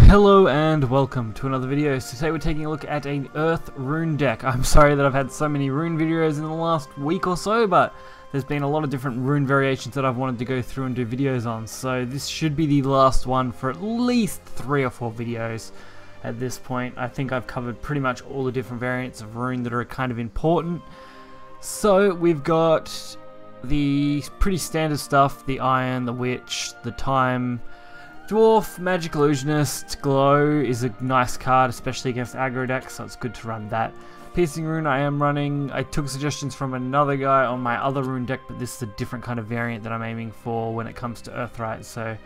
Hello and welcome to another video. So today we're taking a look at an Earth rune deck. I'm sorry that I've had so many rune videos in the last week or so, but there's been a lot of different rune variations that I've wanted to go through and do videos on. So this should be the last one for at least 3 or 4 videos at this point. I think I've covered pretty much all the different variants of rune that are kind of important. So we've got the pretty standard stuff, the Iron, the Witch, the Time, Dwarf, Magic Illusionist, Glow is a nice card, especially against aggro decks, so it's good to run that. Piercing Rune I am running. I took suggestions from another guy on my other rune deck, but this is a different kind of variant that I'm aiming for when it comes to Earthright, so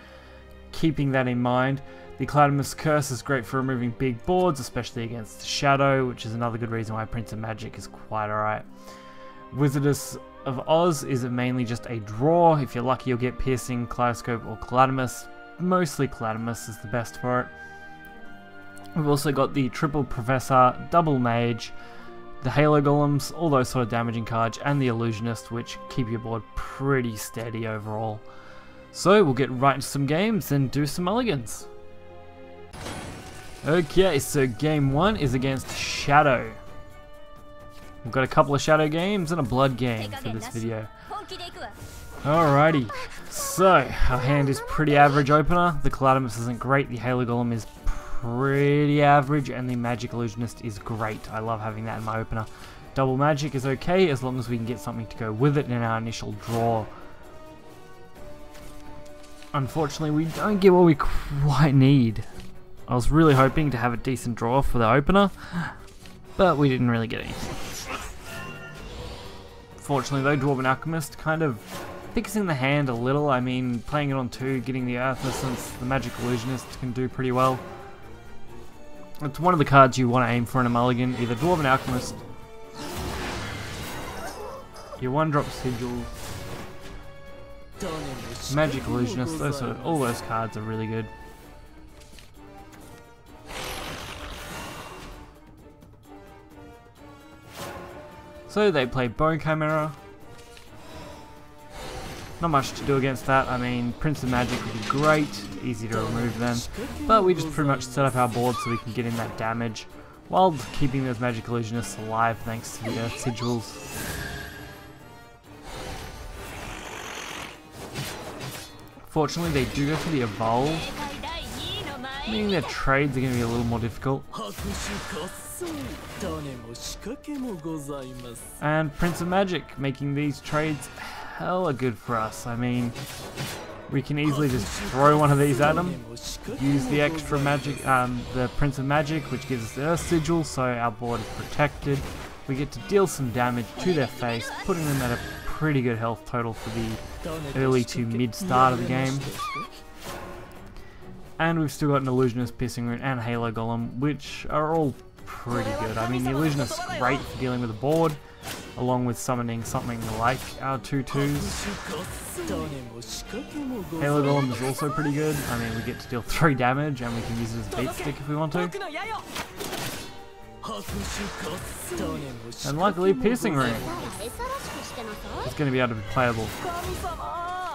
keeping that in mind. The Cloudimus Curse is great for removing big boards, especially against Shadow, which is another good reason why Prince of Magic is quite alright. Wizardess of Oz is mainly just a draw. If you're lucky, you'll get Piercing, Kaleidoscope, or Cloudimus. Mostly Cloudimus is the best for it. We've also got the Triple Professor, Double Mage, the Halo Golems, all those sort of damaging cards, and the Illusionist, which keep your board pretty steady overall. So we'll get right into some games and do some mulligans. Okay, so game 1 is against Shadow. We've got a couple of Shadow games and a Blood game for this video. Alrighty, so our hand is pretty average opener. The Cloudimus isn't great, the Halo Golem is pretty average, and the Magic Illusionist is great. I love having that in my opener. Double Magic is okay as long as we can get something to go with it in our initial draw. Unfortunately, we don't get what we quite need. I was really hoping to have a decent draw for the opener, but we didn't really get anything. Fortunately though, Dwarven Alchemist kind of fixing the hand a little. I mean, playing it on 2, getting the Earth Essence, the Magic Illusionist can do pretty well. It's one of the cards you want to aim for in a mulligan, either Dwarven Alchemist, your 1-drop Sigils, Magic Illusionist, all those cards are really good. So they play Bone Chimera. Not much to do against that. I mean, Prince of Magic would be great, easy to remove them, but we just pretty much set up our board so we can get in that damage while keeping those Magic Illusionists alive thanks to the Earth Sigils. Fortunately, they do go for the Evolve, meaning their trades are going to be a little more difficult. And Prince of Magic making these trades hella good for us. I mean, we can easily just throw one of these at them, use the extra magic, the Prince of Magic, which gives us the Earth Sigil, so our board is protected. We get to deal some damage to their face, putting them at a pretty good health total for the early to mid start of the game. And we've still got an Illusionist, Piercing Rune, and Halo Golem, which are all pretty good. I mean, the Illusionist is great for dealing with the board, along with summoning something like our 2/2s. Halo Golem is also pretty good. I mean, we get to deal 3 damage, and we can use it as a beat stick if we want to. And luckily, Piercing Rune is going to be able to be playable.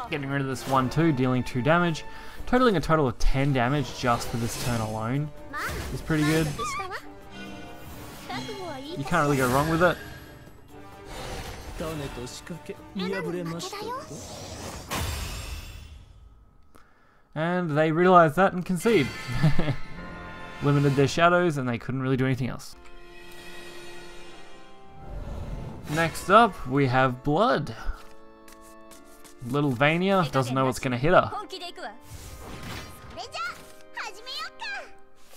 Getting rid of this 1/2, dealing 2 damage, totaling a total of 10 damage just for this turn alone is pretty good. You can't really go wrong with it. And they realised that and concede. Limited their shadows and they couldn't really do anything else. Next up, we have Blood. Little Vania doesn't know what's going to hit her.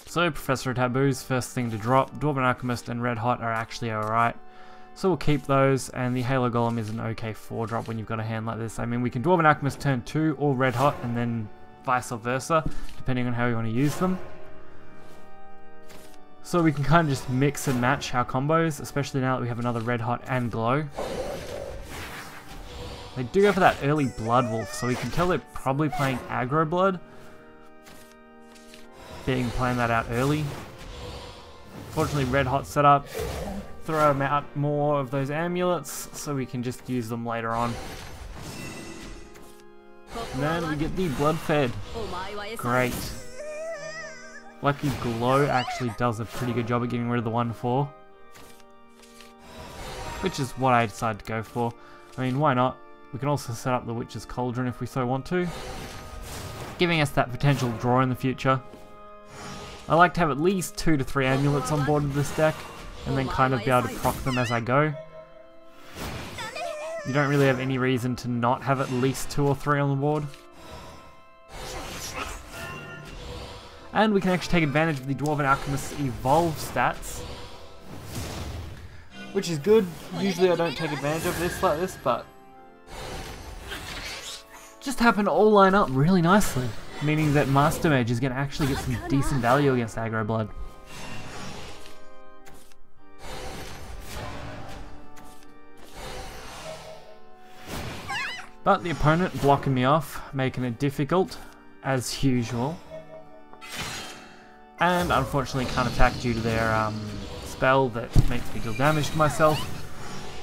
So Professor Taboo's first thing to drop. Dwarven Alchemist and Red Hot are actually alright, so we'll keep those, and the Halo Golem is an okay 4-drop when you've got a hand like this. I mean, we can Dwarven Alchemist turn 2 or Red Hot, and then vice versa, depending on how we want to use them. So we can kind of just mix and match our combos, especially now that we have another Red Hot and Glow. They do go for that early Blood Wolf, so we can tell they're probably playing aggro Blood, playing that out early. Fortunately, Red Hot set up, throw them out more of those amulets so we can just use them later on. And then we get the Blood Fed. Great. Lucky Glow actually does a pretty good job at getting rid of the 1-4. Which is what I decided to go for. I mean, why not? We can also set up the Witch's Cauldron if we so want to, giving us that potential draw in the future. I like to have at least 2 to 3 amulets on board with this deck, and then kind of be able to proc them as I go. You don't really have any reason to not have at least 2 or 3 on the board. And we can actually take advantage of the Dwarven Alchemist's Evolve stats, which is good. Usually I don't take advantage of this like this, but just happen to all line up really nicely, meaning that Master Mage is going to actually get some decent value against aggro blood. But the opponent blocking me off, making it difficult, as usual. And unfortunately can't attack due to their spell that makes me deal damage to myself.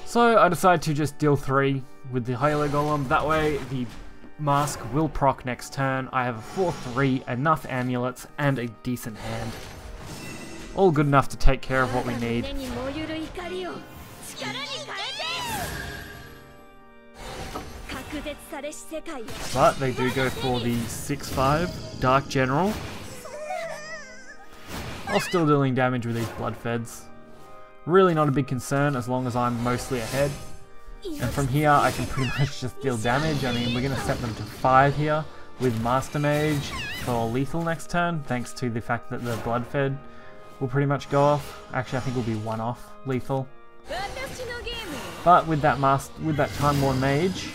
So I decided to just deal 3 with the Halo Golem. That way the Mask will proc next turn. I have a 4-3, enough amulets, and a decent hand. All good enough to take care of what we need. But they do go for the 6-5 Dark General, while still dealing damage with these Blood Feds. Really not a big concern as long as I'm mostly ahead. And from here I can pretty much just deal damage. I mean, we're going to set them to 5 here with Master Mage for lethal next turn, thanks to the fact that the Blood Fed will pretty much go off. Actually, I think it'll be 1 off lethal. But with that Time Worn Mage,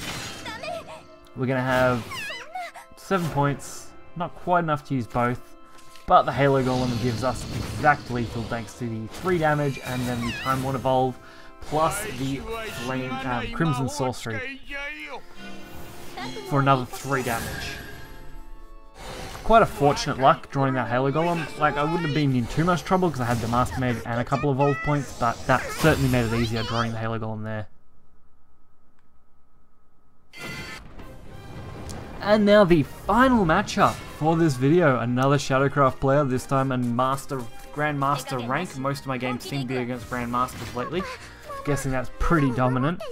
we're going to have 7 points, not quite enough to use both, but the Halo Golem gives us exact lethal thanks to the 3 damage and then the Time Worn Evolve, plus the Crimson Sorcery for another 3 damage. Quite a fortunate luck drawing that Halo Golem. Like, I wouldn't have been in too much trouble because I had the Master Mage and a couple of Evolve points, but that certainly made it easier drawing the Halo Golem there. And now the final matchup for this video, another Shadowcraft player, this time a Grandmaster rank. Most of my games seem to be against Grandmasters lately. Guessing that's pretty dominant.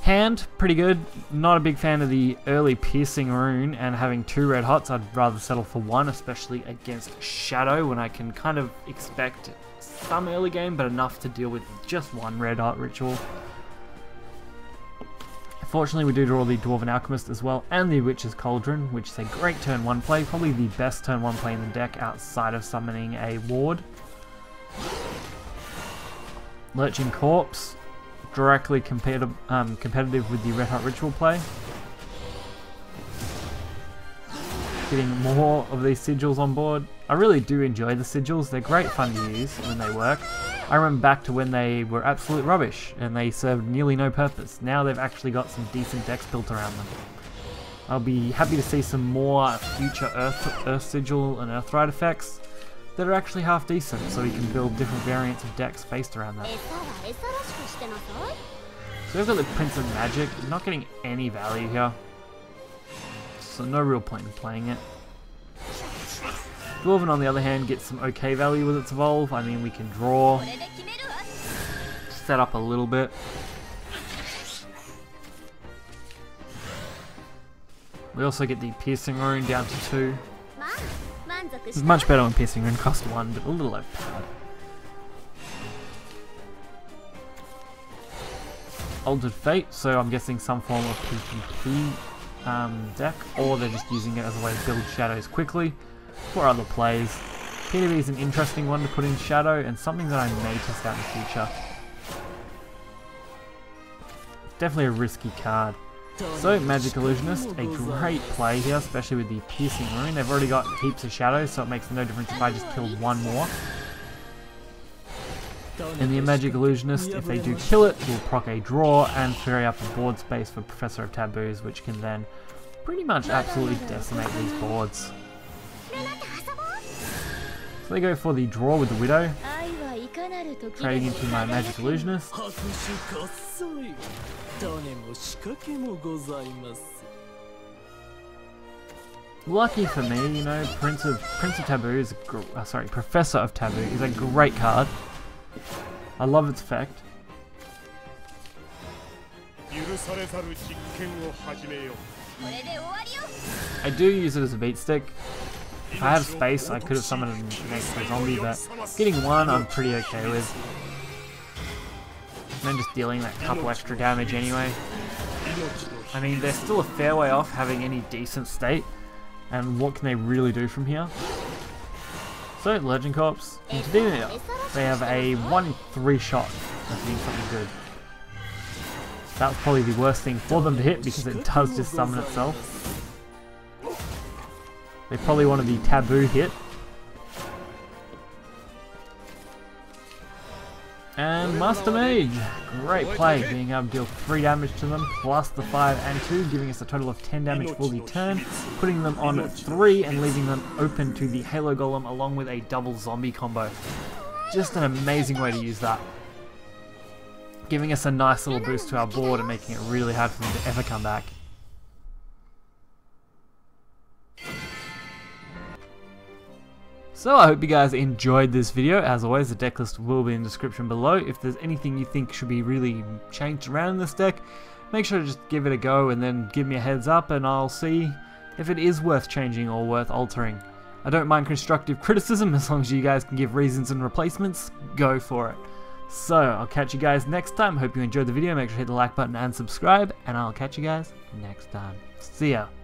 Hand, pretty good. Not a big fan of the early Piercing Rune, and having 2 red hots, I'd rather settle for 1, especially against Shadow, when I can kind of expect some early game, but enough to deal with just 1 red hot ritual. Fortunately, we do draw the Dwarven Alchemist as well, and the Witch's Cauldron, which is a great turn 1 play, probably the best turn 1 play in the deck outside of summoning a ward. Lurching Corpse, directly competitive with the Red Hot Ritual play. Getting more of these sigils on board. I really do enjoy the sigils, they're great fun to use when they work. I remember back to when they were absolute rubbish and they served nearly no purpose. Now they've actually got some decent decks built around them. I'll be happy to see some more future Earth Sigil and Earthright effects that are actually half decent, so we can build different variants of decks based around that. So we've got the Prince of Magic, not getting any value here, so no real point in playing it. Dwarven, on the other hand, gets some okay value with its Evolve. I mean, we can draw, set up a little bit. We also get the Piercing Rune down to 2. It's much better when Piercing Rune cost 1, but a little overpowered. Altered Fate, so I'm guessing some form of PvP deck, or they're just using it as a way to build shadows quickly for other plays. PvP is an interesting one to put in Shadow, and something that I may test out in the future. Definitely a risky card. So, Magic Illusionist, a great play here, especially with the Piercing Rune. They've already got heaps of shadows, so it makes no difference if I just kill 1 more. And the Magic Illusionist, if they do kill it, will proc a draw and free up a board space for Professor of Taboos, which can then pretty much absolutely decimate these boards. So they go for the draw with the Widow, trading into my Magic Illusionist. lucky for me, you know, Prince of Taboo is Professor of Taboo is a great card. I love its effect. I do use it as a beat stick. If I have space, I could have summoned an extra zombie, but getting one I'm pretty okay with. And then just dealing that couple extra damage anyway. I mean, they're still a fair way off having any decent state, and what can they really do from here? So, Legend Corps, they have a 1 in 3 shot of doing something good. That's probably the worst thing for them to hit because it does just summon itself. They probably want to be Taboo hit. And Master Mage, great play, being able to deal 3 damage to them, plus the 5 and 2, giving us a total of 10 damage for the turn, putting them on 3 and leaving them open to the Halo Golem along with a double zombie combo. Just an amazing way to use that. Giving us a nice little boost to our board and making it really hard for them to ever come back. So I hope you guys enjoyed this video. As always, the deck list will be in the description below. If there's anything you think should be really changed around in this deck, make sure to just give it a go and then give me a heads up and I'll see if it is worth changing or worth altering. I don't mind constructive criticism as long as you guys can give reasons and replacements, go for it. So I'll catch you guys next time. Hope you enjoyed the video. Make sure to hit the like button and subscribe, and I'll catch you guys next time. See ya.